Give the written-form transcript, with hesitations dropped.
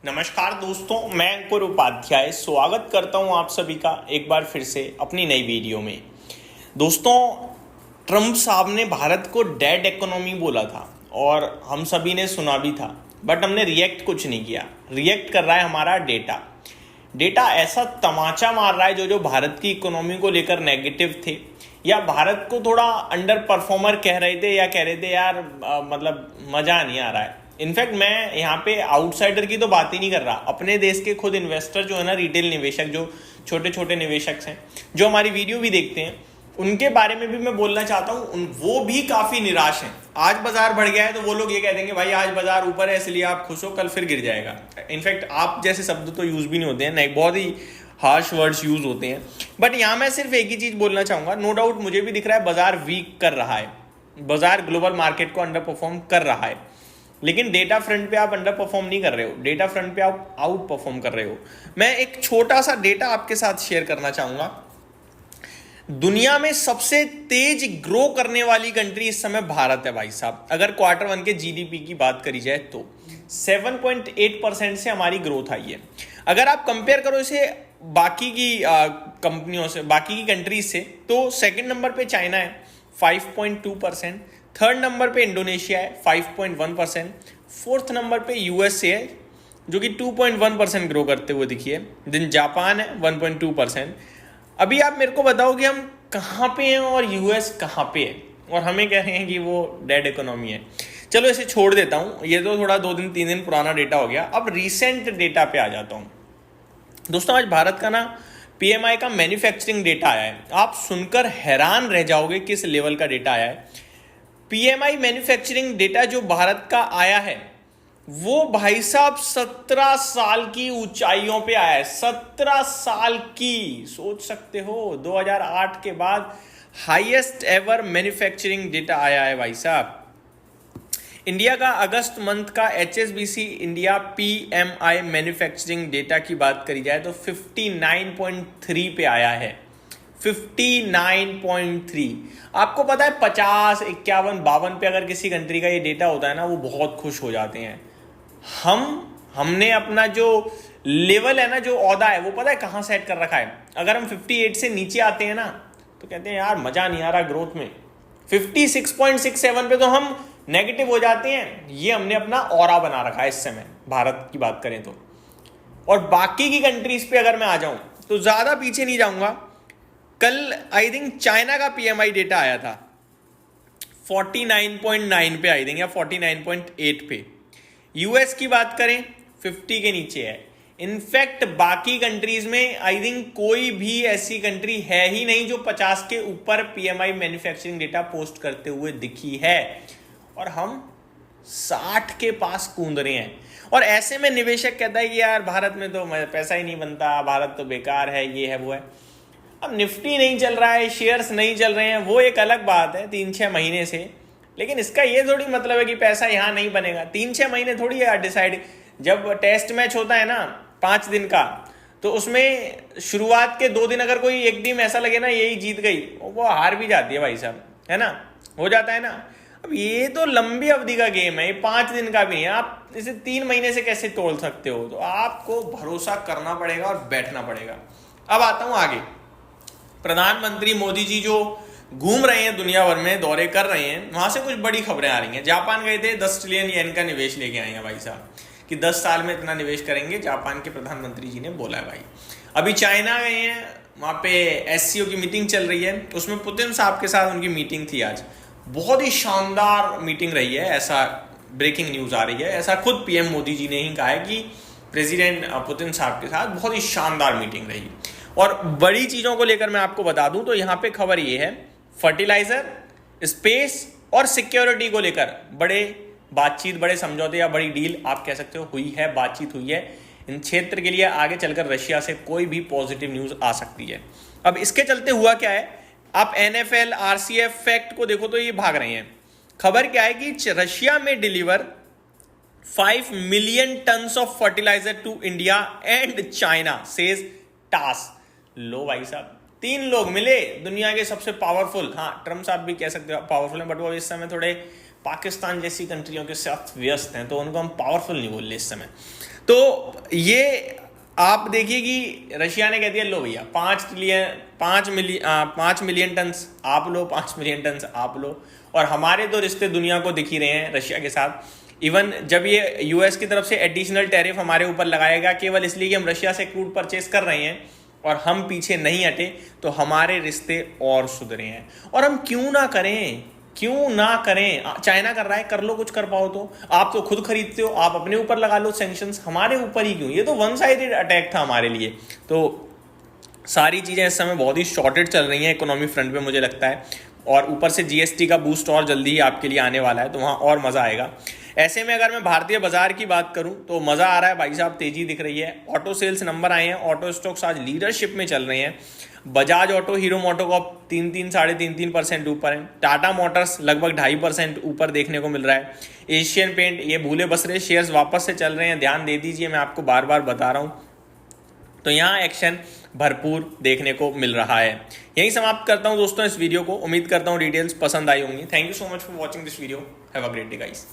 नमस्कार दोस्तों, मैं अंकुर उपाध्याय स्वागत करता हूं आप सभी का एक बार फिर से अपनी नई वीडियो में। दोस्तों, ट्रम्प साहब ने भारत को डेड इकोनॉमी बोला था और हम सभी ने सुना भी था, बट हमने रिएक्ट कुछ नहीं किया। रिएक्ट कर रहा है हमारा डेटा ऐसा तमाचा मार रहा है जो भारत की इकोनॉमी को लेकर नेगेटिव थे या भारत को थोड़ा अंडर परफॉर्मर कह रहे थे या कह रहे थे यार मतलब मजा नहीं आ रहा है। इनफैक्ट मैं यहाँ पे आउटसाइडर की तो बात ही नहीं कर रहा, अपने देश के खुद इन्वेस्टर जो है ना, रिटेल निवेशक, जो छोटे छोटे निवेशक हैं जो हमारी वीडियो भी देखते हैं, उनके बारे में भी मैं बोलना चाहता हूँ। वो भी काफी निराश हैं। आज बाजार बढ़ गया है तो वो लोग ये कह देंगे भाई आज बाजार ऊपर है इसलिए आप खुश हो, कल फिर गिर जाएगा। इनफैक्ट आप जैसे शब्द तो यूज भी नहीं होते हैं, नहीं बहुत ही हार्श वर्ड्स यूज होते हैं। बट यहाँ मैं सिर्फ एक ही चीज बोलना चाहूंगा, नो डाउट मुझे भी दिख रहा है बाजार वीक कर रहा है, बाजार ग्लोबल मार्केट को अंडर परफॉर्म कर रहा है, लेकिन डेटा फ्रंट पे आप अंडर परफॉर्म नहीं कर रहे हो, डेटा फ्रंट पे आप आउट परफॉर्म कर रहे हो। मैं एक छोटा सा डेटा आपके साथ शेयर करना चाहूंगा। दुनिया में सबसे तेज ग्रो करने वाली कंट्री इस समय भारत है भाई साहब। अगर Q1 के जीडीपी की बात करी जाए तो 7.8% से हमारी ग्रोथ आई है। अगर आप कंपेयर करो इसे बाकी की कंपनियों से, बाकी की कंट्रीज से, तो सेकंड नंबर पे चाइना है 5.2%, थर्ड नंबर पे इंडोनेशिया है 5.1%, फोर्थ नंबर पे यूएसए है जो कि 2.1% ग्रो करते हुए दिखी है, देन जापान है 1.2%। अभी आप मेरे को बताओ कि हम कहाँ पे हैं और यूएस कहाँ पे है, और हमें कह रहे हैं कि वो डेड इकोनॉमी है। चलो इसे छोड़ देता हूँ, ये तो थोड़ा 2 दिन 3 दिन पुराना डेटा हो गया। अब रिसेंट डेटा पे आ जाता हूँ। दोस्तों, आज भारत का ना पीएमआई का मैन्युफैक्चरिंग डेटा आया है। आप सुनकर हैरान रह जाओगे किस लेवल का डेटा आया है। पीएमआई मैन्युफैक्चरिंग डेटा जो भारत का आया है वो भाई साहब 17 साल की ऊंचाइयों पे आया है। 17 साल की, सोच सकते हो, 2008 के बाद हाईएस्ट एवर मैन्युफैक्चरिंग डेटा आया है भाई साहब। इंडिया का अगस्त मंथ का HSBC India PMI manufacturing data की बात करी जाए तो 59.3 पे आया है। 59.3। आपको पता है 50, 51, 52 पे अगर किसी कंट्री का ये डेटा होता है ना, वो बहुत खुश हो जाते हैं। हमने अपना जो लेवल है ना, जो औदा है, वो पता है कहाँ सेट कर रखा है। अगर हम 58 से नीचे आते हैं ना तो कहते हैं यार मजा नहीं आ रहा ग्रोथ में। 56.67 पे तो हम नेगेटिव हो जाते हैं। ये हमने अपना ऑरा बना रखा है इस समय, भारत की बात करें तो। और बाकी की कंट्रीज पे अगर मैं आ जाऊं तो ज्यादा पीछे नहीं जाऊंगा। कल आई थिंक चाइना का पीएमआई डेटा आया था 49.9 पे आई थिंक, या 49.8 पे। यूएस की बात करें 50 के नीचे है। इनफैक्ट बाकी कंट्रीज में आई थिंक कोई भी ऐसी कंट्री है ही नहीं जो 50 के ऊपर पीएमआई मैन्युफैक्चरिंग डेटा पोस्ट करते हुए दिखी है, और हम 60 के पास कूद रहे हैं। और ऐसे में निवेशक कहता है कि यार भारत में तो पैसा ही नहीं बनता, भारत तो बेकार है, ये है वो है। अब निफ्टी नहीं चल रहा है, शेयर्स नहीं चल रहे हैं, वो एक अलग बात है 3-6 महीने से, लेकिन इसका ये थोड़ी मतलब है कि पैसा यहाँ नहीं बनेगा। 3-6 महीने थोड़ी है डिसाइड। जब टेस्ट मैच होता है ना 5 दिन का, तो उसमें शुरुआत के 2 दिन अगर कोई एक टीम ऐसा लगे ना यही जीत गई, वो हार भी जाती है भाई साहब, है ना, हो जाता है ना। अब ये तो लंबी अवधि का गेम है, ये 5 दिन का भी नहीं है। आप इसे 3 महीने से कैसे तोड़ सकते हो? तो आपको भरोसा करना पड़ेगा और बैठना पड़ेगा। अब आता हूं आगे। प्रधानमंत्री मोदी जी जो घूम रहे हैं दुनिया भर में, दौरे कर रहे हैं, वहां से कुछ बड़ी खबरें आ रही हैं। जापान गए थे, 10 ट्रिलियन येन का निवेश लेके आए हैं भाई साहब, कि 10 साल में इतना निवेश करेंगे, जापान के प्रधानमंत्री जी ने बोला है भाई। अभी चाइना गए हैं, वहां पे एससीओ की मीटिंग चल रही है, उसमें पुतिन साहब के साथ उनकी मीटिंग थी आज। बहुत ही शानदार मीटिंग रही है, ऐसा ब्रेकिंग न्यूज आ रही है। ऐसा खुद पीएम मोदी जी ने ही कहा है कि प्रेसिडेंट पुतिन साहब के साथ बहुत ही शानदार मीटिंग रही। और बड़ी चीजों को लेकर मैं आपको बता दूं तो यहाँ पे खबर ये है, फर्टिलाइजर, स्पेस और सिक्योरिटी को लेकर बड़े बातचीत, बड़े समझौते या बड़ी डील आप कह सकते हो हुई है, बातचीत हुई है। इन क्षेत्र के लिए आगे चलकर रशिया से कोई भी पॉजिटिव न्यूज आ सकती है। अब इसके चलते हुआ क्या है, आप एनएफएल, आरसीएफ फैक्ट को देखो तो ये भाग रहे हैं। खबर क्या है कि रशिया में deliver 5 million tons of fertiliser to India and China says TASS. लो भाई साहब, 3 लोग मिले दुनिया के सबसे पावरफुल, हाँ ट्रम्प साहब भी कह सकते हो पावरफुल हैं, बट वो इस समय थोड़े पाकिस्तान जैसी कंट्रियों के साथ व्यस्त हैं, तो उनको हम पावरफुल नहीं बोल रहे इस समय। तो ये आप देखिए कि रशिया ने कह दिया लो भैया 5 मिलियन टन आप लो, 5 मिलियन टन आप लो। और हमारे तो रिश्ते दुनिया को दिख ही रहे हैं रशिया के साथ। इवन जब ये यूएस की तरफ से एडिशनल टैरिफ हमारे ऊपर लगाएगा केवल इसलिए कि हम रशिया से क्रूड परचेस कर रहे हैं और हम पीछे नहीं हटे, तो हमारे रिश्ते और सुधरे हैं। और हम क्यों ना करें, क्यों ना करें? चाइना कर रहा है, कर लो, कुछ कर पाओ तो। आप तो खुद खरीदते हो, आप अपने ऊपर लगा लो सैंक्शंस, हमारे ऊपर ही क्यों? ये तो वन साइडेड अटैक था हमारे लिए। तो सारी चीज़ें इस समय बहुत ही शॉर्टेड चल रही हैं इकोनॉमी फ्रंट पे मुझे लगता है, और ऊपर से जीएसटी का बूस्ट और जल्दी ही आपके लिए आने वाला है, तो वहाँ और मज़ा आएगा। ऐसे में अगर मैं भारतीय बाजार की बात करूं तो मज़ा आ रहा है भाई साहब, तेजी दिख रही है। ऑटो सेल्स नंबर आए हैं, ऑटो स्टॉक्स आज लीडरशिप में चल रहे हैं। बजाज ऑटो, हीरो मोटो को 3-3.5% ऊपर है। टाटा मोटर्स लगभग 2.5% ऊपर देखने को मिल रहा है। एशियन पेंट, ये भूले बसरे शेयर्स वापस से चल रहे हैं, ध्यान दे दीजिए, मैं आपको बार बार बता रहा हूँ। तो यहाँ एक्शन भरपूर देखने को मिल रहा है। यही समाप्त करता हूँ दोस्तों इस वीडियो को। उम्मीद करता हूँ डिटेल्स पसंद आई होंगी। Thank you so much for watching this video. Have a great day guys.